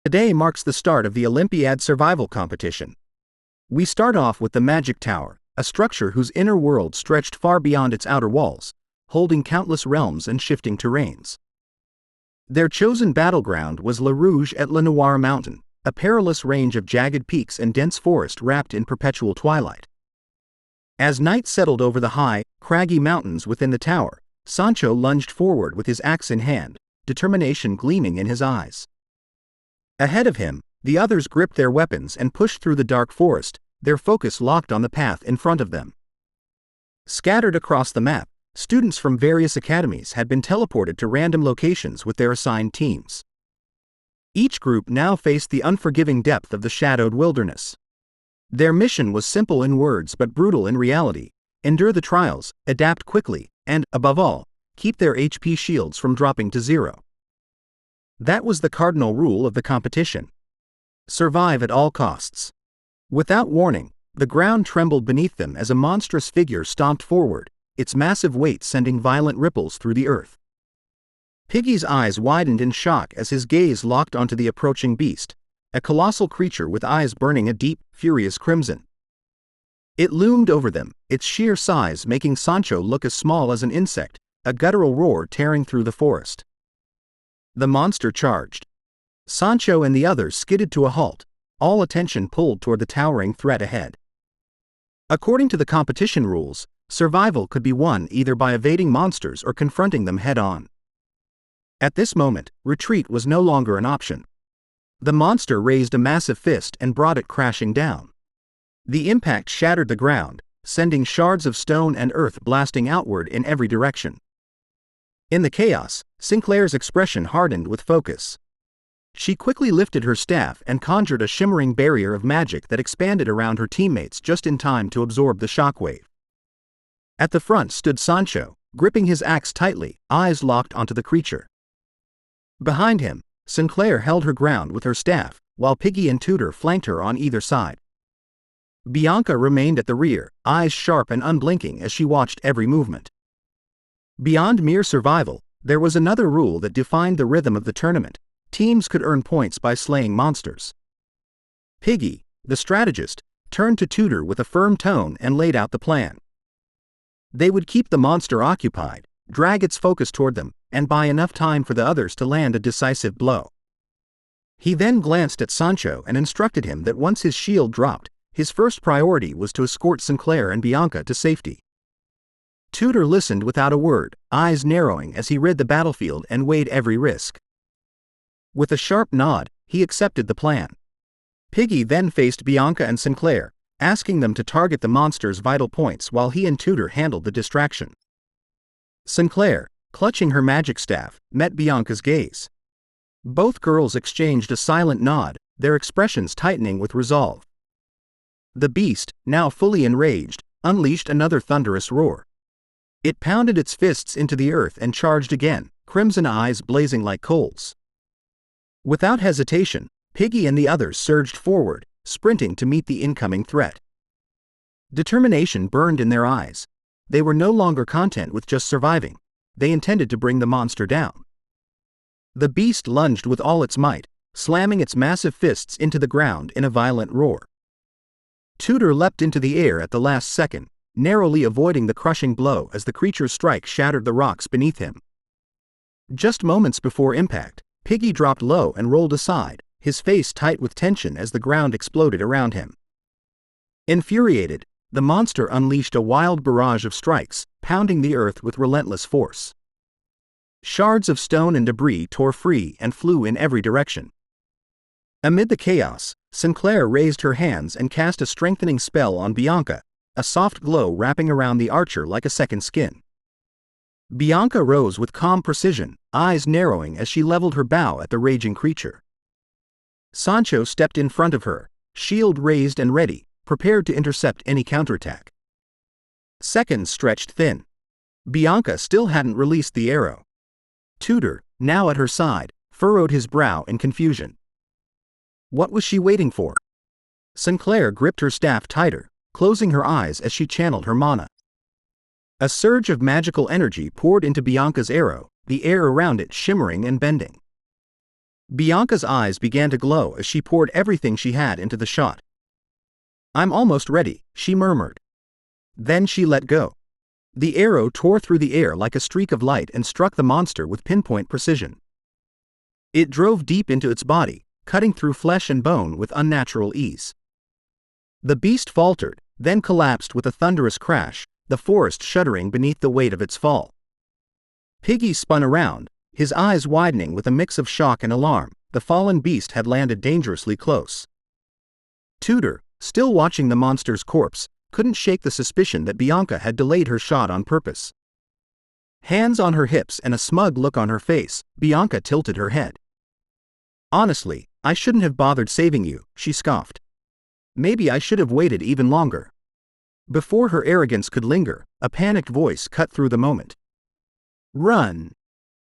Today marks the start of the Olympiad survival competition. We start off with the Magic Tower, a structure whose inner world stretched far beyond its outer walls, holding countless realms and shifting terrains. Their chosen battleground was La Rouge at La Noire Mountain, a perilous range of jagged peaks and dense forest wrapped in perpetual twilight. As night settled over the high, craggy mountains within the tower, Sancho lunged forward with his axe in hand, determination gleaming in his eyes. Ahead of him, the others gripped their weapons and pushed through the dark forest, their focus locked on the path in front of them. Scattered across the map, students from various academies had been teleported to random locations with their assigned teams. Each group now faced the unforgiving depth of the shadowed wilderness. Their mission was simple in words but brutal in reality: endure the trials, adapt quickly, and, above all, keep their HP shields from dropping to zero. That was the cardinal rule of the competition. Survive at all costs. Without warning, the ground trembled beneath them as a monstrous figure stomped forward, its massive weight sending violent ripples through the earth. Piggy's eyes widened in shock as his gaze locked onto the approaching beast, a colossal creature with eyes burning a deep, furious crimson. It loomed over them, its sheer size making Sancho look as small as an insect, a guttural roar tearing through the forest. The monster charged. Sancho and the others skidded to a halt, all attention pulled toward the towering threat ahead. According to the competition rules, survival could be won either by evading monsters or confronting them head-on. At this moment, retreat was no longer an option. The monster raised a massive fist and brought it crashing down. The impact shattered the ground, sending shards of stone and earth blasting outward in every direction. In the chaos, Sinclair's expression hardened with focus. She quickly lifted her staff and conjured a shimmering barrier of magic that expanded around her teammates just in time to absorb the shockwave. At the front stood Sancho, gripping his axe tightly, eyes locked onto the creature. Behind him, Sinclair held her ground with her staff, while Piggy and Tudor flanked her on either side. Bianca remained at the rear, eyes sharp and unblinking as she watched every movement. Beyond mere survival, there was another rule that defined the rhythm of the tournament: teams could earn points by slaying monsters. Piggy, the strategist, turned to Tudor with a firm tone and laid out the plan. They would keep the monster occupied, drag its focus toward them, and buy enough time for the others to land a decisive blow. He then glanced at Sancho and instructed him that once his shield dropped, his first priority was to escort Sinclair and Bianca to safety. Tudor listened without a word, eyes narrowing as he read the battlefield and weighed every risk. With a sharp nod, he accepted the plan. Piggy then faced Bianca and Sinclair, asking them to target the monster's vital points while he and Tudor handled the distraction. Sinclair, clutching her magic staff, met Bianca's gaze. Both girls exchanged a silent nod, their expressions tightening with resolve. The beast, now fully enraged, unleashed another thunderous roar. It pounded its fists into the earth and charged again, crimson eyes blazing like coals. Without hesitation, Piggy and the others surged forward, sprinting to meet the incoming threat. Determination burned in their eyes. They were no longer content with just surviving. They intended to bring the monster down. The beast lunged with all its might, slamming its massive fists into the ground in a violent roar. Tudor leapt into the air at the last second, narrowly avoiding the crushing blow as the creature's strike shattered the rocks beneath him. Just moments before impact, Piggy dropped low and rolled aside, his face tight with tension as the ground exploded around him. Infuriated, the monster unleashed a wild barrage of strikes, pounding the earth with relentless force. Shards of stone and debris tore free and flew in every direction. Amid the chaos, Sinclair raised her hands and cast a strengthening spell on Bianca, a soft glow wrapping around the archer like a second skin. Bianca rose with calm precision, eyes narrowing as she leveled her bow at the raging creature. Sancho stepped in front of her, shield raised and ready, prepared to intercept any counterattack. Seconds stretched thin. Bianca still hadn't released the arrow. Tudor, now at her side, furrowed his brow in confusion. What was she waiting for? Sinclair gripped her staff tighter, closing her eyes as she channeled her mana. A surge of magical energy poured into Bianca's arrow, the air around it shimmering and bending. Bianca's eyes began to glow as she poured everything she had into the shot. "I'm almost ready," she murmured. Then she let go. The arrow tore through the air like a streak of light and struck the monster with pinpoint precision. It drove deep into its body, cutting through flesh and bone with unnatural ease. The beast faltered, then collapsed with a thunderous crash, the forest shuddering beneath the weight of its fall. Piggy spun around, his eyes widening with a mix of shock and alarm. The fallen beast had landed dangerously close. Tudor, still watching the monster's corpse, couldn't shake the suspicion that Bianca had delayed her shot on purpose. Hands on her hips and a smug look on her face, Bianca tilted her head. "Honestly, I shouldn't have bothered saving you," she scoffed. "Maybe I should have waited even longer." Before her arrogance could linger, a panicked voice cut through the moment. "Run!"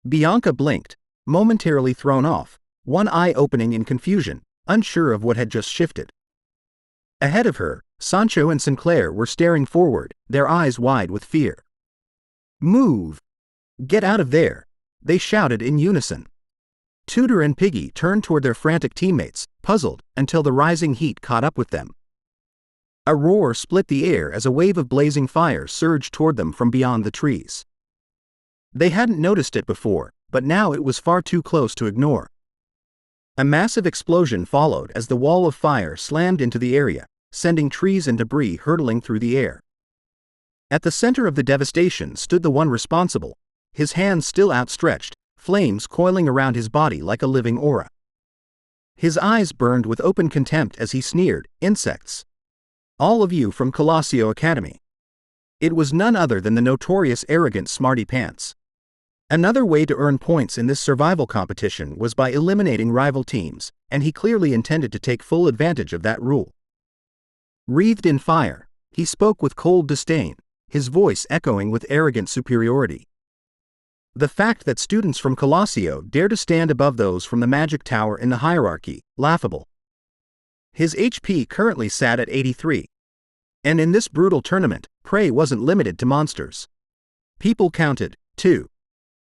Bianca blinked, momentarily thrown off, one eye opening in confusion, unsure of what had just shifted. Ahead of her, Sancho and Sinclair were staring forward, their eyes wide with fear. "Move! Get out of there!" they shouted in unison. Tudor and Piggy turned toward their frantic teammates, puzzled, until the rising heat caught up with them. A roar split the air as a wave of blazing fire surged toward them from beyond the trees. They hadn't noticed it before, but now it was far too close to ignore. A massive explosion followed as the wall of fire slammed into the area, sending trees and debris hurtling through the air. At the center of the devastation stood the one responsible, his hands still outstretched, flames coiling around his body like a living aura. His eyes burned with open contempt as he sneered, "Insects. All of you from Colossal Academy." It was none other than the notorious arrogant Smarty Pants. Another way to earn points in this survival competition was by eliminating rival teams, and he clearly intended to take full advantage of that rule. Wreathed in fire, he spoke with cold disdain, his voice echoing with arrogant superiority. The fact that students from Colossal dare to stand above those from the magic tower in the hierarchy, laughable. His HP currently sat at 83. And in this brutal tournament, prey wasn't limited to monsters. People counted, too.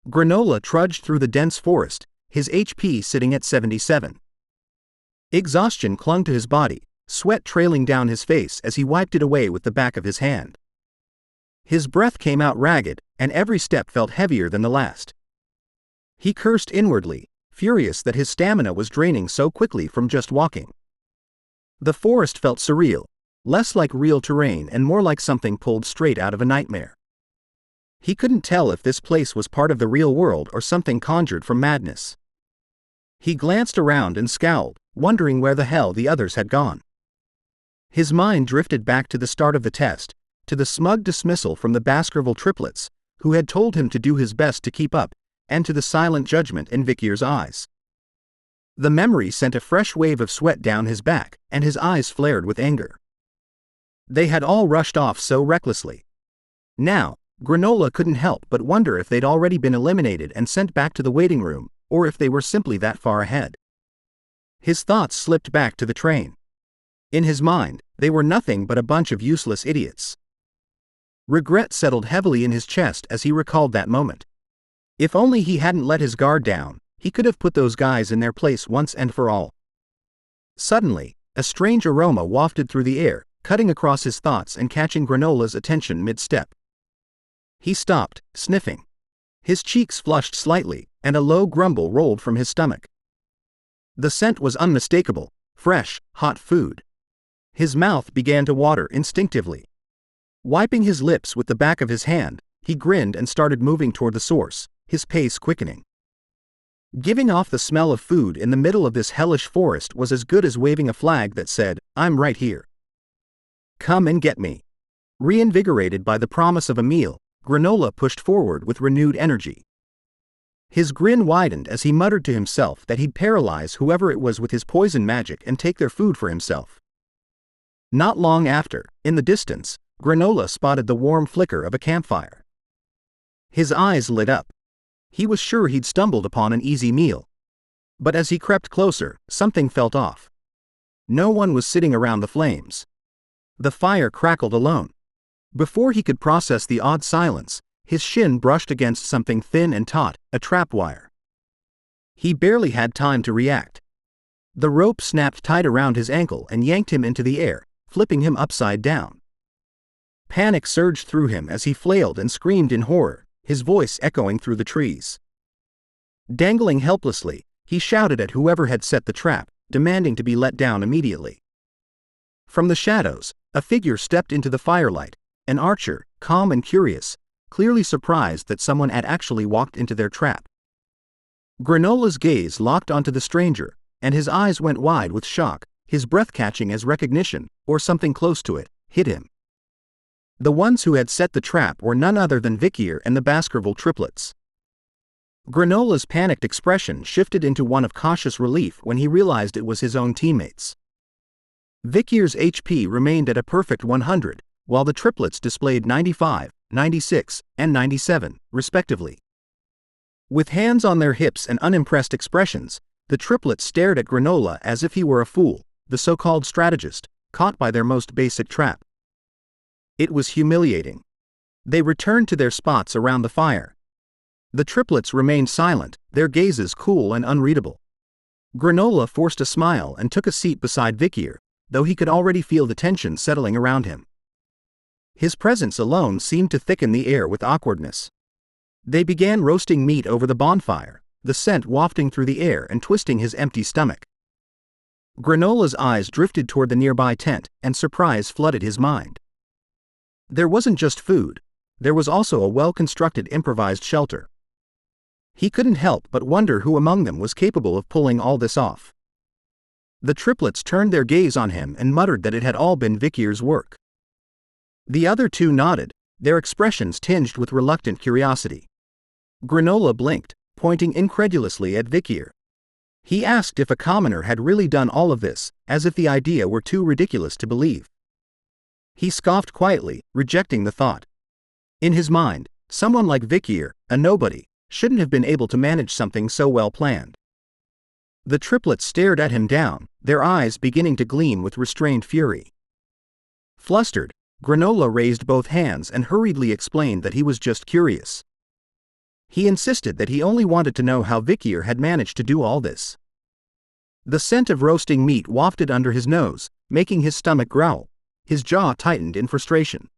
Granola trudged through the dense forest, his HP sitting at 77. Exhaustion clung to his body, sweat trailing down his face as he wiped it away with the back of his hand. His breath came out ragged, and every step felt heavier than the last. He cursed inwardly, furious that his stamina was draining so quickly from just walking. The forest felt surreal, less like real terrain and more like something pulled straight out of a nightmare. He couldn't tell if this place was part of the real world or something conjured from madness. He glanced around and scowled, wondering where the hell the others had gone. His mind drifted back to the start of the test, to the smug dismissal from the Baskerville triplets, who had told him to do his best to keep up, and to the silent judgment in Vikir's eyes. The memory sent a fresh wave of sweat down his back, and his eyes flared with anger. They had all rushed off so recklessly. Now, Granola couldn't help but wonder if they'd already been eliminated and sent back to the waiting room, or if they were simply that far ahead. His thoughts slipped back to the train. In his mind, they were nothing but a bunch of useless idiots. Regret settled heavily in his chest as he recalled that moment. If only he hadn't let his guard down, he could have put those guys in their place once and for all. Suddenly, a strange aroma wafted through the air, cutting across his thoughts and catching Granola's attention mid-step. He stopped, sniffing. His cheeks flushed slightly, and a low grumble rolled from his stomach. The scent was unmistakable, fresh, hot food. His mouth began to water instinctively. Wiping his lips with the back of his hand, he grinned and started moving toward the source, his pace quickening. Giving off the smell of food in the middle of this hellish forest was as good as waving a flag that said, "I'm right here. Come and get me." Reinvigorated by the promise of a meal, Granola pushed forward with renewed energy. His grin widened as he muttered to himself that he'd paralyze whoever it was with his poison magic and take their food for himself. Not long after, in the distance, Granola spotted the warm flicker of a campfire. His eyes lit up. He was sure he'd stumbled upon an easy meal. But as he crept closer, something felt off. No one was sitting around the flames. The fire crackled alone. Before he could process the odd silence, his shin brushed against something thin and taut, a trap wire. He barely had time to react. The rope snapped tight around his ankle and yanked him into the air, flipping him upside down. Panic surged through him as he flailed and screamed in horror, his voice echoing through the trees. Dangling helplessly, he shouted at whoever had set the trap, demanding to be let down immediately. From the shadows, a figure stepped into the firelight, an archer, calm and curious, clearly surprised that someone had actually walked into their trap. Granola's gaze locked onto the stranger, and his eyes went wide with shock, his breath catching as recognition, or something close to it, hit him. The ones who had set the trap were none other than Vikir and the Baskerville triplets. Granola's panicked expression shifted into one of cautious relief when he realized it was his own teammates. Vikir's HP remained at a perfect 100, while the triplets displayed 95, 96, and 97, respectively. With hands on their hips and unimpressed expressions, the triplets stared at Granola as if he were a fool, the so-called strategist, caught by their most basic trap. It was humiliating. They returned to their spots around the fire. The triplets remained silent, their gazes cool and unreadable. Granola forced a smile and took a seat beside Vikir, though he could already feel the tension settling around him. His presence alone seemed to thicken the air with awkwardness. They began roasting meat over the bonfire, the scent wafting through the air and twisting his empty stomach. Granola's eyes drifted toward the nearby tent, and surprise flooded his mind. There wasn't just food, there was also a well-constructed improvised shelter. He couldn't help but wonder who among them was capable of pulling all this off. The triplets turned their gaze on him and muttered that it had all been Vikir's work. The other two nodded, their expressions tinged with reluctant curiosity. Granola blinked, pointing incredulously at Vikir. He asked if a commoner had really done all of this, as if the idea were too ridiculous to believe. He scoffed quietly, rejecting the thought. In his mind, someone like Vikir, a nobody, shouldn't have been able to manage something so well planned. The triplets stared at him down, their eyes beginning to gleam with restrained fury. Flustered, Granola raised both hands and hurriedly explained that he was just curious. He insisted that he only wanted to know how Vikir had managed to do all this. The scent of roasting meat wafted under his nose, making his stomach growl. His jaw tightened in frustration.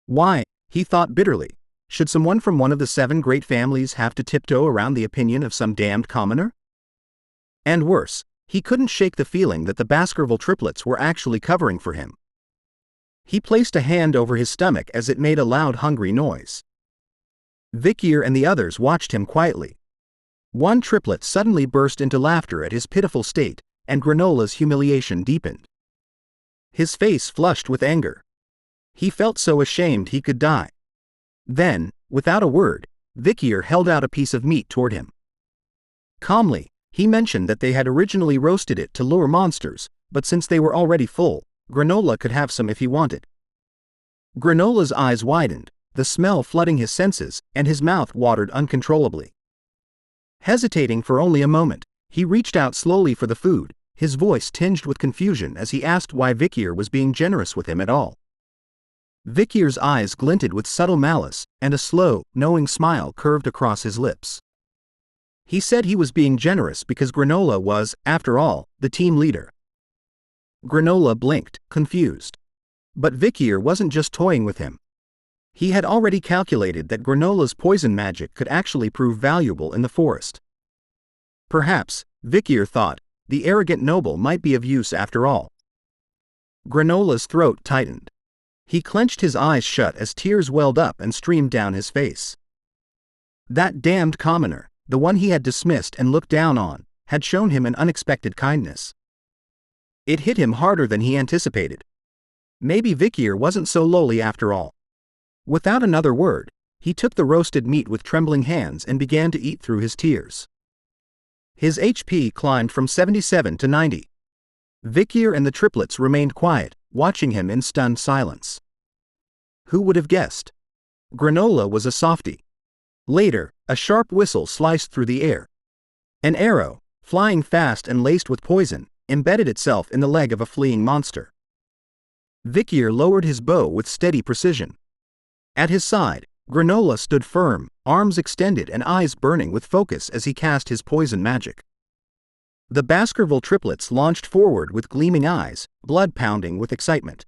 Why, he thought bitterly, should someone from one of the 7 great families have to tiptoe around the opinion of some damned commoner? And worse, he couldn't shake the feeling that the Baskerville triplets were actually covering for him. He placed a hand over his stomach as it made a loud hungry noise. Vikir and the others watched him quietly. One triplet suddenly burst into laughter at his pitiful state, and Granola's humiliation deepened. His face flushed with anger. He felt so ashamed he could die. Then, without a word, Vikir held out a piece of meat toward him. Calmly, he mentioned that they had originally roasted it to lure monsters, but since they were already full, Granola could have some if he wanted. Granola's eyes widened, the smell flooding his senses, and his mouth watered uncontrollably. Hesitating for only a moment, he reached out slowly for the food, his voice tinged with confusion as he asked why Vikir was being generous with him at all. Vikir's eyes glinted with subtle malice, and a slow, knowing smile curved across his lips. He said he was being generous because Granola was, after all, the team leader. Granola blinked, confused. But Vikir wasn't just toying with him. He had already calculated that Granola's poison magic could actually prove valuable in the forest. Perhaps, Vikir thought, the arrogant noble might be of use after all. Granola's throat tightened. He clenched his eyes shut as tears welled up and streamed down his face. That damned commoner, the one he had dismissed and looked down on, had shown him an unexpected kindness. It hit him harder than he anticipated. Maybe Vikir wasn't so lowly after all. Without another word, he took the roasted meat with trembling hands and began to eat through his tears. His HP climbed from 77 to 90. Vikir and the triplets remained quiet, watching him in stunned silence. Who would have guessed? Granola was a softie. Later, a sharp whistle sliced through the air. An arrow, flying fast and laced with poison, embedded itself in the leg of a fleeing monster. Vikir lowered his bow with steady precision. At his side, Granola stood firm, arms extended and eyes burning with focus as he cast his poison magic. The Baskerville triplets launched forward with gleaming eyes, blood pounding with excitement.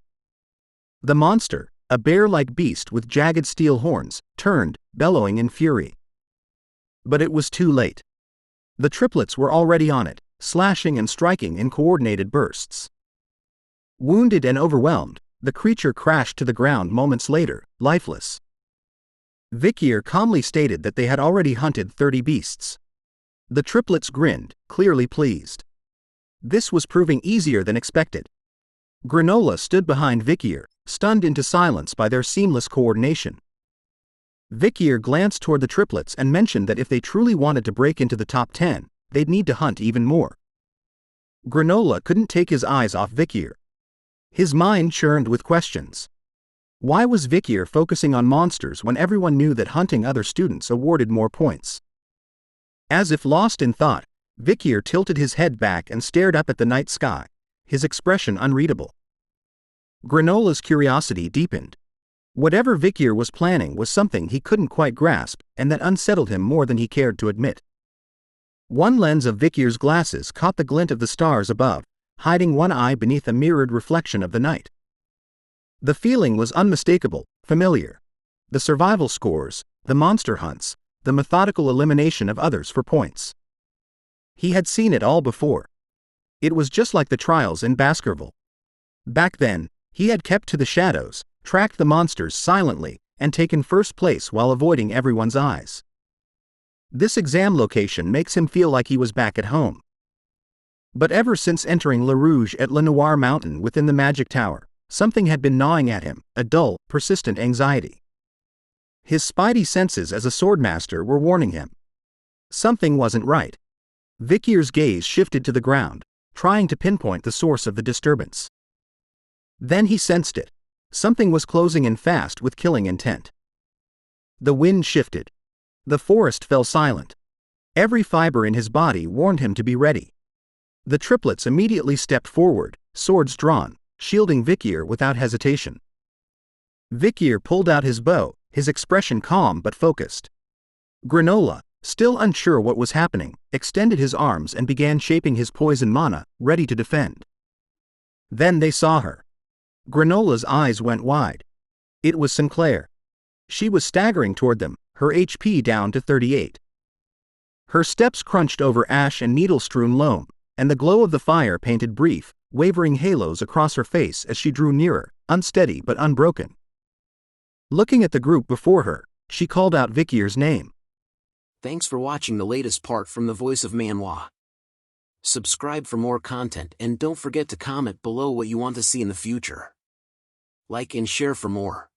The monster, a bear-like beast with jagged steel horns, turned, bellowing in fury. But it was too late. The triplets were already on it, slashing and striking in coordinated bursts. Wounded and overwhelmed, the creature crashed to the ground moments later, lifeless. Vikir calmly stated that they had already hunted 30 beasts. The triplets grinned, clearly pleased. This was proving easier than expected. Granola stood behind Vikir, stunned into silence by their seamless coordination. Vikir glanced toward the triplets and mentioned that if they truly wanted to break into the top 10, they'd need to hunt even more. Granola couldn't take his eyes off Vikir. His mind churned with questions. Why was Vikir focusing on monsters when everyone knew that hunting other students awarded more points? As if lost in thought, Vikir tilted his head back and stared up at the night sky, his expression unreadable. Granola's curiosity deepened. Whatever Vikir was planning was something he couldn't quite grasp, and that unsettled him more than he cared to admit. One lens of Vikir's glasses caught the glint of the stars above, hiding one eye beneath a mirrored reflection of the night. The feeling was unmistakable, familiar. The survival scores, the monster hunts, the methodical elimination of others for points. He had seen it all before. It was just like the trials in Baskerville. Back then, he had kept to the shadows, tracked the monsters silently, and taken first place while avoiding everyone's eyes. This exam location makes him feel like he was back at home. But ever since entering Le Rouge at Le Noir Mountain within the Magic Tower, something had been gnawing at him, a dull, persistent anxiety. His spidey senses as a swordmaster were warning him. Something wasn't right. Vikir's gaze shifted to the ground, trying to pinpoint the source of the disturbance. Then he sensed it. Something was closing in fast with killing intent. The wind shifted. The forest fell silent. Every fiber in his body warned him to be ready. The triplets immediately stepped forward, swords drawn, shielding Vikir without hesitation. Vikir pulled out his bow, his expression calm but focused. Granola, still unsure what was happening, extended his arms and began shaping his poison mana, ready to defend. Then they saw her. Granola's eyes went wide. It was Sinclair. She was staggering toward them, her HP down to 38. Her steps crunched over ash and needle-strewn loam, and the glow of the fire painted brief, wavering halos across her face as she drew nearer, unsteady but unbroken. Looking at the group before her, she called out Vikir's name. Thanks for watching the latest part from the voice of Manhwa. Subscribe for more content and don't forget to comment below what you want to see in the future. Like and share for more.